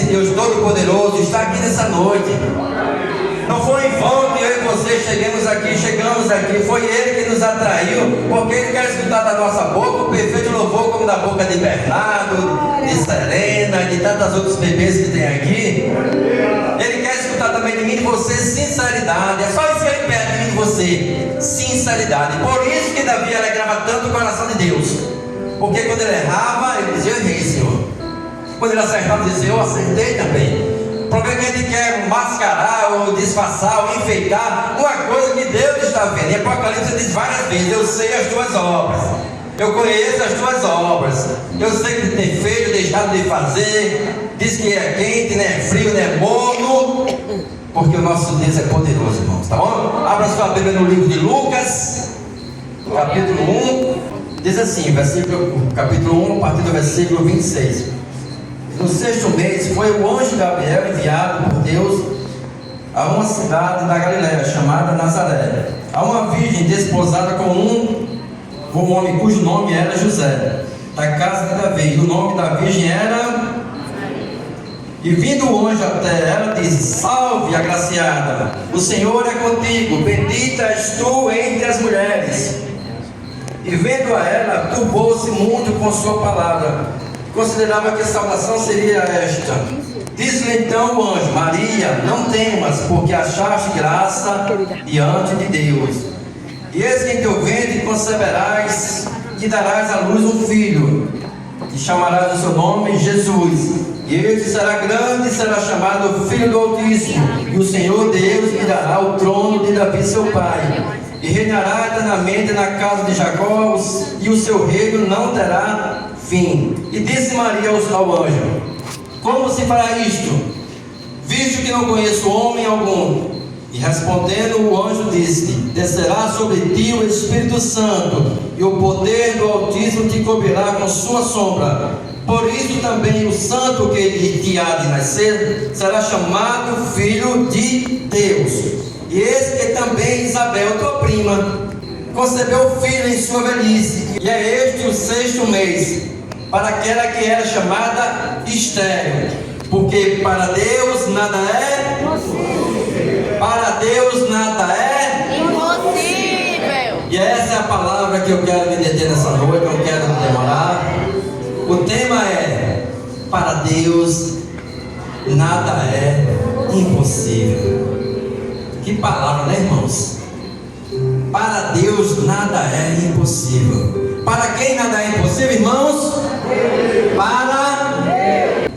esse Deus Todo-Poderoso está aqui nessa noite. Não foi em vão que eu e você chegamos aqui. Foi Ele que nos atraiu, porque Ele quer escutar da nossa boca o perfeito louvor, como da boca de Bernardo, de Serena, de tantas outros bebês que tem aqui. Ele quer escutar também de mim e de você sinceridade. É só isso que Ele pede de mim e de você, sinceridade. Por isso que Davi alegrava tanto o coração de Deus, porque quando ele errava, ele dizia: eu errei, Senhor. Quando ele acertava, ele dizia: eu acertei também. O problema é que a gente quer mascarar, ou disfarçar, ou enfeitar uma coisa que Deus está vendo. Em Apocalipse diz várias vezes: eu sei as tuas obras, eu conheço as tuas obras, eu sei que tem feito, deixado de fazer. Diz que é quente, não é frio, não é morno, porque o nosso Deus é poderoso, irmãos, tá bom? Abra sua Bíblia no livro de Lucas, capítulo 1, diz assim, capítulo 1, a partir do versículo 26. No 6º mês foi o anjo Gabriel enviado por Deus a uma cidade da Galiléia chamada Nazaré, a uma virgem desposada com um homem cujo nome era José, da casa de Davi. O nome da virgem era... E vindo o anjo até ela, disse: salve, agraciada, o Senhor é contigo, bendita és tu entre as mulheres. E vendo a ela, turbou-se muito com sua palavra. Considerava que a salvação seria esta. Disse-lhe então o anjo: Maria, não temas, porque achaste graça diante de Deus. E eis que em teu ventre conceberás e darás à luz um filho, e chamarás o seu nome Jesus. E ele será grande e será chamado Filho do Altíssimo. E o Senhor Deus lhe dará o trono de Davi seu pai, e reinará eternamente na casa de Jacó, e o seu reino não terá fim. E disse Maria ao anjo: como se fará isto, visto que não conheço homem algum? E respondendo o anjo disse: descerá sobre ti o Espírito Santo, e o poder do Altíssimo te cobrirá com sua sombra. Por isso também o santo que te há de nascer será chamado Filho de Deus. E eis que também Isabel, tua prima, concebeu filho em sua velhice, e é este o 6º mês para aquela que era chamada estéril, porque para Deus nada é impossível. Para Deus nada é impossível. E essa é a palavra que eu quero me deter nessa noite, não quero demorar. O tema é: para Deus nada é impossível. Que palavra, né, irmãos? Para Deus nada é impossível. Para quem nada é impossível, irmãos? Para Deus.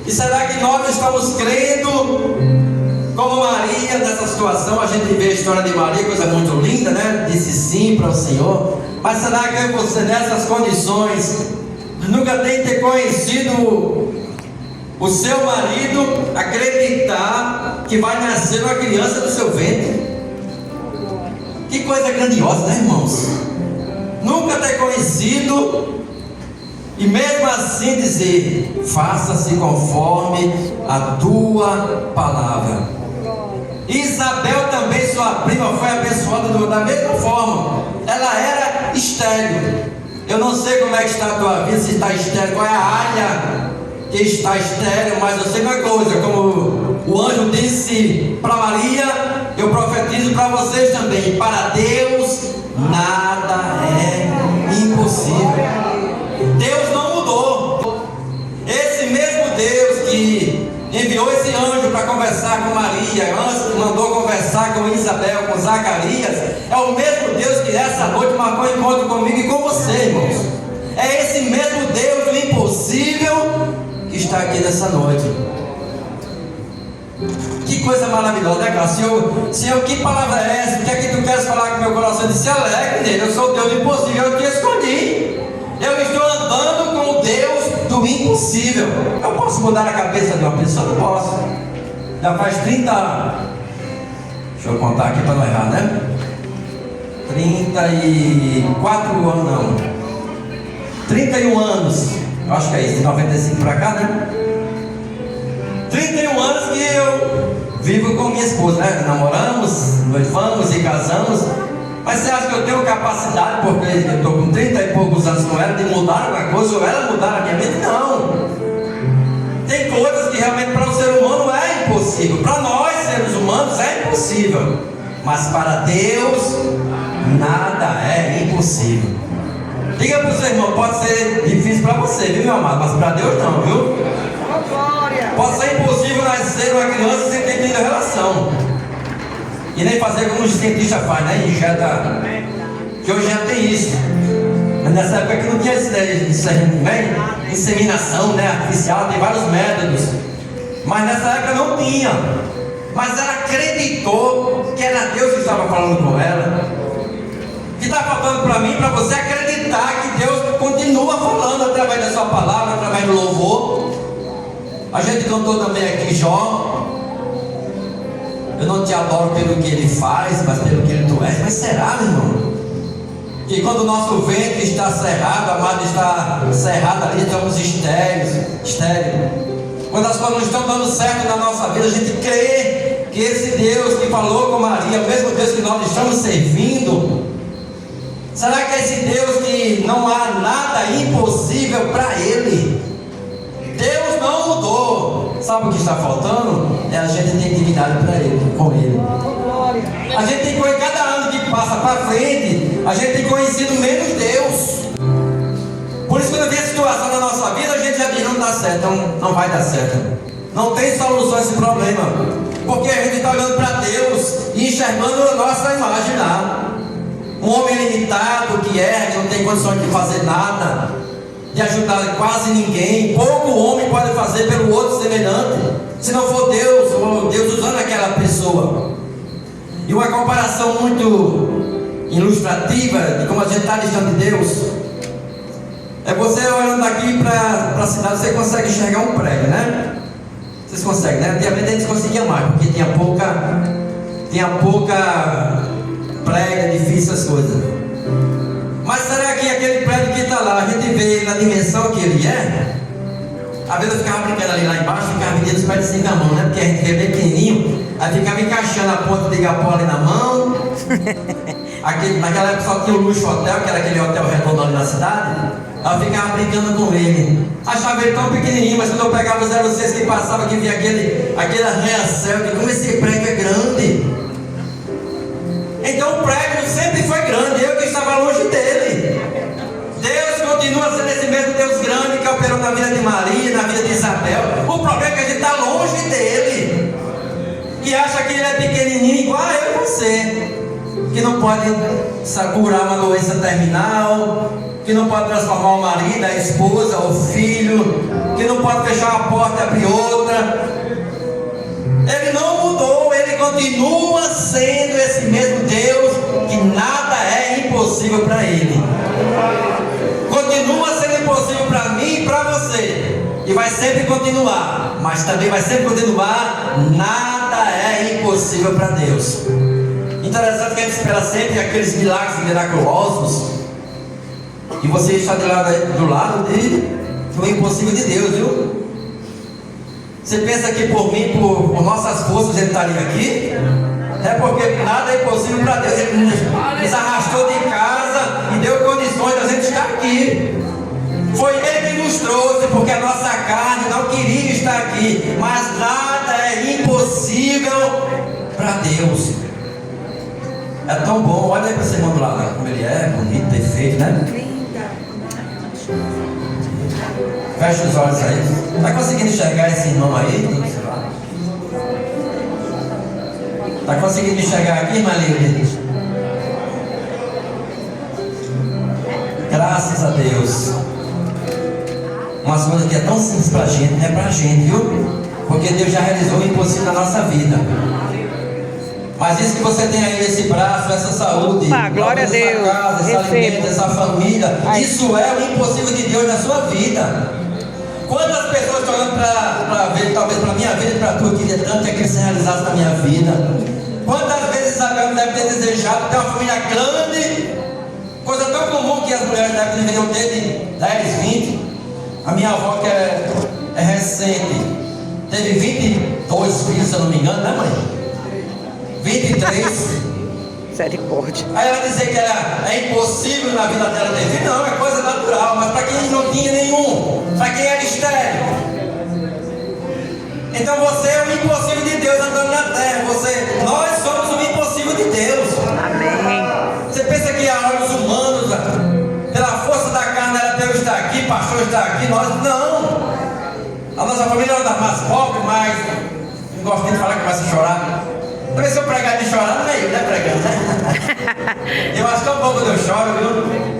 E será que nós estamos crendo como Maria nessa situação? A gente vê a história de Maria, coisa muito linda, né? Disse sim para o Senhor. Mas será que você, nessas condições, nunca tem que ter conhecido o seu marido, acreditar que vai nascer uma criança do seu ventre? Que coisa grandiosa, né, irmãos? Nunca ter conhecido e mesmo assim dizer: faça-se conforme a tua palavra. Isabel também, sua prima, foi abençoada da mesma forma. Ela era estéril. Eu não sei como é que está a tua vida, se está estéril, qual é a área que está estéril, mas eu sei uma coisa: como o anjo disse para Maria, eu profetizo para vocês também: para Deus nada é impossível. Deus não mudou. Esse mesmo Deus que enviou esse anjo para conversar com Maria, antes mandou conversar com Isabel, com Zacarias, é o mesmo Deus que essa noite marcou encontro comigo e com você, irmãos. É esse mesmo Deus do impossível que está aqui nessa noite. Que coisa maravilhosa, né, cara? Senhor, que palavra é essa? O que é que tu queres falar com o meu coração? Eu disse: alegre nele, eu sou o Deus do impossível, eu te escolhi. Eu estou andando com o Deus do impossível. Eu posso mudar a cabeça de uma pessoa? Não posso. Já faz 30... Deixa eu contar aqui para não errar, né? 34 anos, não. 31 anos. Eu acho que é isso, de 95 para cá, né? 31 anos que eu vivo com minha esposa, né? Namoramos, noivamos e casamos. Mas você acha que eu tenho capacidade, porque eu estou com 30 e poucos anos com ela, de mudar alguma coisa, ou ela mudar a minha mente? Não. Tem coisas que realmente para o ser humano é impossível. Para nós, seres humanos, é impossível. Mas para Deus, nada é impossível. Diga para o seu irmão, pode ser difícil para você, viu, meu amado? Mas para Deus não, viu? Pode ser impossível nascer uma criança sem ter tido relação. E nem fazer como os cientistas fazem, né? Injeta. Que hoje já tem isso. Mas nessa época que não tinha inseminação, né? Artificial, tem vários métodos. Mas nessa época não tinha. Mas ela acreditou que era Deus que estava falando com ela. O que está faltando para mim, para você acreditar que Deus continua falando através da sua palavra, através do louvor. A gente cantou também aqui Jó. Eu não te adoro pelo que ele faz, mas pelo que tu és. Mas será, meu irmão? Que quando o nosso ventre está cerrado, a amado, está cerrado ali, estamos estéreis. Quando as coisas não estão dando certo na nossa vida, a gente crê que esse Deus que falou com Maria, o mesmo Deus que nós estamos servindo, será que é esse Deus que não há nada impossível para Ele? Deus não mudou. Sabe o que está faltando? É a gente ter intimidade com Ele. A gente tem que, cada ano que passa para frente, a gente tem conhecido menos Deus. Por isso, quando vem a situação na nossa vida, a gente já diz: não dá certo, não vai dar certo. Não tem solução a esse problema. Porque a gente está olhando para Deus e enxergando a nossa imagem lá. Um homem limitado que não tem condições de fazer nada, de ajudar quase ninguém. Pouco homem pode fazer pelo outro semelhante, se não for Deus, ou Deus usando aquela pessoa. E uma comparação muito ilustrativa de como a gente está distante de Deus é você olhando daqui para a cidade, você consegue enxergar um prédio, né? Vocês conseguem, né? Antigamente a gente conseguia mais, porque tinha pouca prédio, edifício, essas coisas. Mas será que aquele prédio que está lá, a gente vê na dimensão que ele é? Às vezes eu ficava brincando ali lá embaixo, ficava vendendo os prédios assim na mão, né? Porque a gente vê bem pequenininho, aí ficava encaixando a ponta de igapó ali na mão. Naquela época só tinha o Luxo Hotel, que era aquele hotel redondo ali na cidade. Aí eu ficava brincando com ele. Achava ele tão pequenininho, mas quando eu pegava o 06 que passava, que via aquele arranha-céu, que como esse prédio é grande. Então o prédio sempre foi grande, eu que estava longe dele. Deus continua sendo esse mesmo Deus grande que operou na vida de Maria, na vida de Isabel. O problema é que a gente está longe dele. E acha que ele é pequenininho igual a eu e você. Que não pode curar uma doença terminal, que não pode transformar o marido, a esposa, o filho, que não pode fechar uma porta e abrir outra. Ele não mudou, ele continua sendo esse mesmo Deus, que nada é impossível para ele. Continua sendo impossível para mim e para você, e vai sempre continuar, mas também vai sempre continuar, nada é impossível para Deus. Interessante que a gente espera sempre aqueles milagres miraculosos, e você está do lado do impossível de Deus, viu? Você pensa que por mim, por nossas forças, ele estaria aqui? É porque nada é impossível para Deus. Ele nos arrastou de casa e deu condições da gente estar aqui. Foi Ele que nos trouxe, porque a nossa carne não queria estar aqui. Mas nada é impossível para Deus. É tão bom. Olha aí para esse irmão do lado, como ele é bonito, perfeito, né? Fecha os olhos aí. Está conseguindo enxergar esse irmão aí? Está conseguindo enxergar aqui, irmã Lívia? Graças a Deus. Umas coisas que é tão simples para a gente, não é para a gente, viu? Porque Deus já realizou o impossível na nossa vida. Mas isso que você tem aí, esse braço, essa saúde, glória a Deus, essa casa, esse alimento, essa família, isso é o impossível de Deus na sua vida. Quantas pessoas estão olhando para ver, talvez para a minha vida e para a tua, queria tanto que aquilo se realizasse na minha vida. Quantas vezes Isabel deve ter desejado ter uma família grande, coisa tão comum que as mulheres deveriam ter de 10, 20. A minha avó, que é recente, teve 22 filhos, se eu não me engano, né, mãe? 23. Misericórdia. Aí ela dizer que é impossível na vida dela ter filho, não, é coisa natural. Mas para quem não tinha nenhum, para quem era estéril, Então você é o impossível de Deus andando na terra. Nós somos o impossível de Deus. Amém. Você pensa que a olhos humanos, pela força da carne, era Deus está aqui, pastor está aqui, nós não. A nossa família é uma das mais pobres, mas não gosto nem de falar que começa a chorar. Também se eu pregar de chorar, não é eu, né, pregando, né? Eu acho tão bom quando eu choro, viu?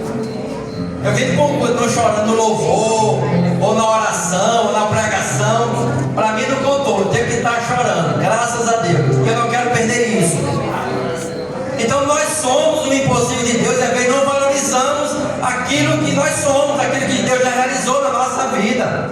Eu vivo com não chorando no louvor, ou na oração, ou na pregação. Para mim não contou, eu tenho que estar chorando, graças a Deus, porque eu não quero perder isso. Então nós somos o impossível de Deus, e não valorizamos aquilo que nós somos, aquilo que Deus já realizou na nossa vida.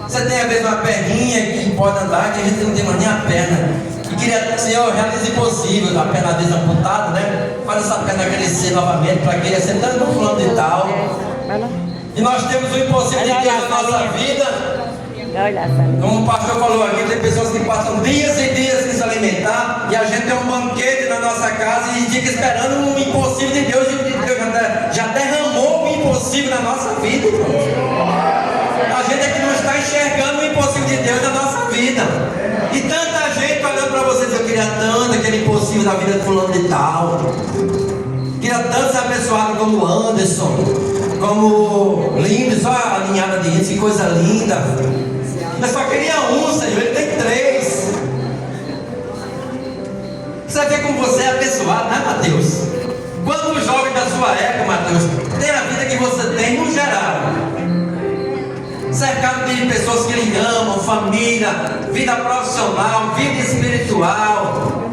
Você tem às vezes uma perninha que pode andar, que a gente não tem mais nem a perna. E queria, Senhor, realiza impossível, a perna às vezes amputada, né? Faz essa perna crescer novamente, para que ia ser tanto fulano e tal. E nós temos o impossível de Deus na nossa vida. Como o pastor falou aqui, tem pessoas que passam dias e dias sem se alimentar, e a gente tem um banquete na nossa casa e fica esperando um impossível de Deus. E Deus já derramou o impossível na nossa vida, irmãos. A gente é que não está enxergando o impossível de Deus na nossa vida. E tanta gente olhando para vocês, eu queria tanto aquele impossível da vida de fulano de tal. Queria tanto ser abençoado como Anderson, como lindo, só a linhada de gente, que coisa linda. Eu só queria um, Senhor, ele tem 3. Você vê como você é abençoado, né, Mateus? Quantos jovens da sua época, Mateus, tem a vida que você tem no geral? Cercado de pessoas que lhe amam, família, vida profissional, vida espiritual.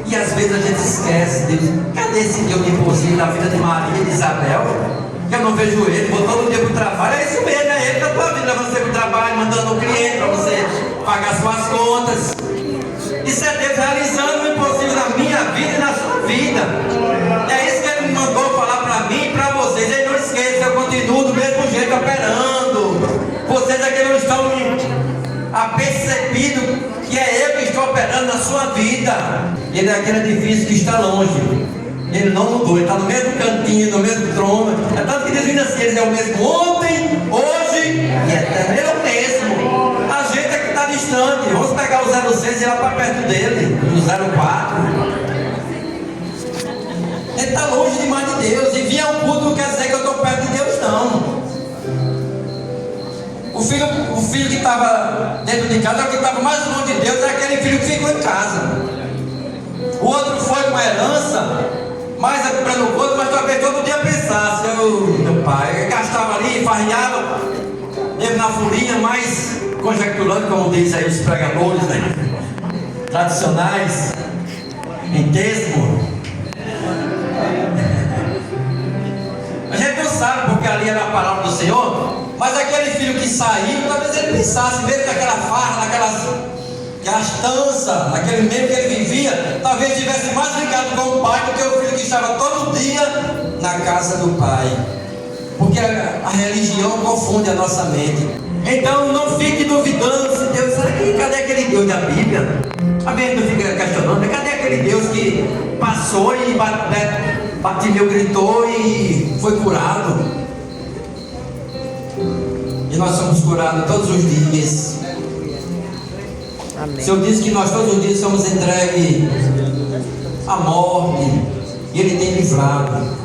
E às vezes a gente esquece, Deus, cadê esse Deus impossível da vida de Maria e de Isabel? Que eu não vejo ele, vou todo dia para o trabalho. É isso mesmo, é ele da tua vida, levando você para o trabalho, mandando um cliente para você pagar suas contas. Isso é Deus realizando o impossível na minha vida e na sua vida. É isso que ele me mandou falar para mim e para vocês. E não esqueça, eu continuo do mesmo jeito operando. Vocês aqui não estão apercebidos que é eu que estou operando na sua vida. Ele é aquele edifício que está longe. Ele não mudou, ele está no mesmo cantinho, no mesmo trono. É tanto que diz assim, ele é o mesmo ontem, hoje e eterno. Ele é o mesmo. A gente é que está distante. Vamos pegar o 06 e ir lá para perto dele, o 04. Ele está longe demais de Deus. E vir ao culto não quer dizer que eu estou perto de Deus, não. O filho que estava dentro de casa, o que estava mais longe de Deus, é aquele filho que ficou em casa. O outro foi com a herança, mais para no outro, mas talvez todo dia pensasse, meu pai, gastava ali, farrinhava, ele na folia, mas conjecturando, como diz aí os pregadores, né? Tradicionais, em tesmo. A gente não sabe porque ali era a palavra do Senhor, mas aquele filho que saiu, talvez ele pensasse, mesmo naquela farra, naquela gastança, naquele meio que ele vivia, talvez estivesse mais ligado com o pai do que o filho que estava todo dia na casa do pai. Porque a religião confunde a nossa mente. Então não fique duvidando se Deus, cadê aquele Deus da Bíblia? A gente não fica questionando, cadê aquele Deus que passou e bateu, gritou e foi curado? E nós somos curados todos os dias. Amém. O Senhor disse que nós todos os dias somos entregues à morte, e Ele tem livrado.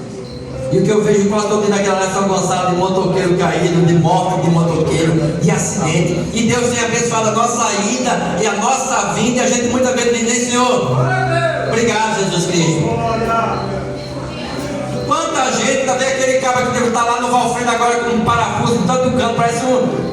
E o que eu vejo quase todo dia naquela São Gonçalo, de motoqueiro caído, de morte de motoqueiro, de acidente. E Deus tem abençoado a nossa ida e a nossa vinda. E a gente muitas vezes diz, Senhor, obrigado, Jesus Cristo. Quanta gente, tá vendo aquele cara que está lá no Valfrino agora com um parafuso em todo canto, parece um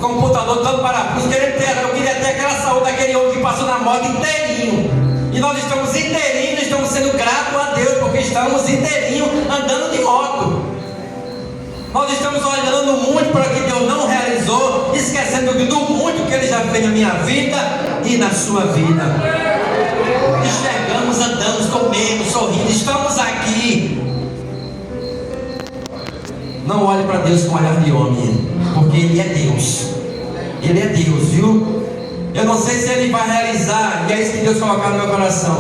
computador, todo parafuso, querendo ter, eu queria ter aquela saúde daquele homem que passou na moto inteirinho. E nós estamos inteirinhos, estamos sendo gratos a Deus, porque estamos inteirinhos andando de moto. Nós estamos olhando muito para o que Deus não realizou, esquecendo do muito que Ele já fez na minha vida e na sua vida. Enxergamos, andamos, comemos, sorrindo, estamos aqui. Não olhe para Deus com olhar de homem, porque Ele é Deus. Ele é Deus, viu? Eu não sei se Ele vai realizar, e é isso que Deus colocou no meu coração.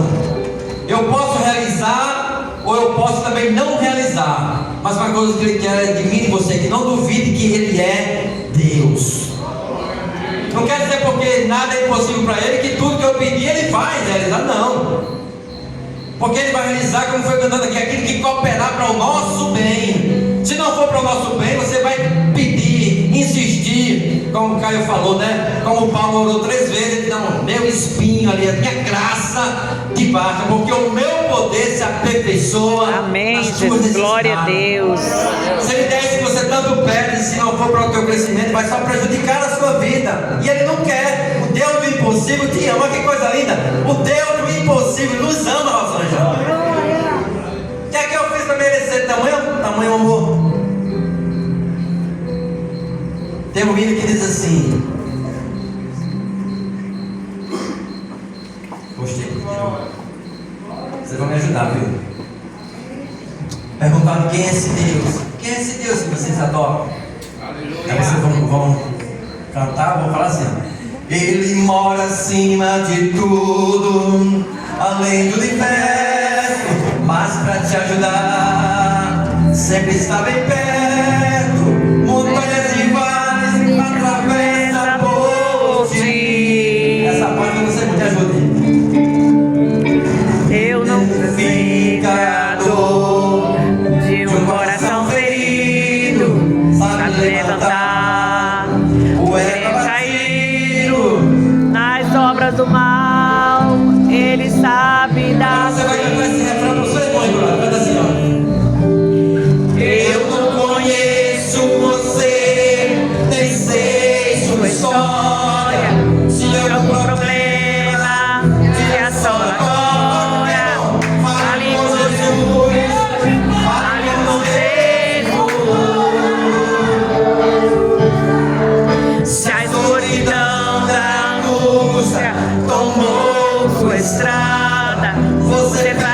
Eu posso realizar, ou eu posso também não realizar. Mas uma coisa que Ele quer de mim e de você, que não duvide que Ele é Deus. Não quer dizer porque nada é impossível para Ele, que tudo que eu pedir Ele vai realizar. Não. Porque Ele vai realizar, como foi cantando aqui, aquilo que cooperar para o nosso bem. Se não for para o nosso bem, você vai pedir, insistir, como o Caio falou, né? Como o Paulo orou 3 vezes, ele disse, não, meu espinho ali, a minha graça te basta, porque o meu poder se aperfeiçoa. Amém, nas suas Jesus. Glória a necessidades. Deus. Se Ele der isso que você tanto pede, se não for para o teu crescimento, vai só prejudicar a sua vida. E Ele não quer. O Deus do impossível te ama. Que coisa linda. O Deus do impossível nos ama, Rosângela. O que é que eu fiz para merecer tamanho amor? Tem um hino que diz assim. Gostei. Vocês vão me ajudar, viu? Perguntaram quem é esse Deus. Quem é esse Deus que vocês adoram? Aí vocês vão cantar, vão falar assim. Ele mora acima de tudo, além do universo, mas para te ajudar, sempre está bem perto. Montanhas e vales, atravessa por ti. Essa parte eu não sei muito ajuda. Eu não fica dor de um coração ferido, sabe levantar o caído nas obras do mal. Ele sabe dar. Você vai cantar esse refrão pro seu irmão, canta assim, ó. Eu não conheço você, nem sei sua história. Se eu algum problema te assola agora, fale com Jesus, fale com Jesus. Se a escuridão da angústia tomou sua estrada, você vai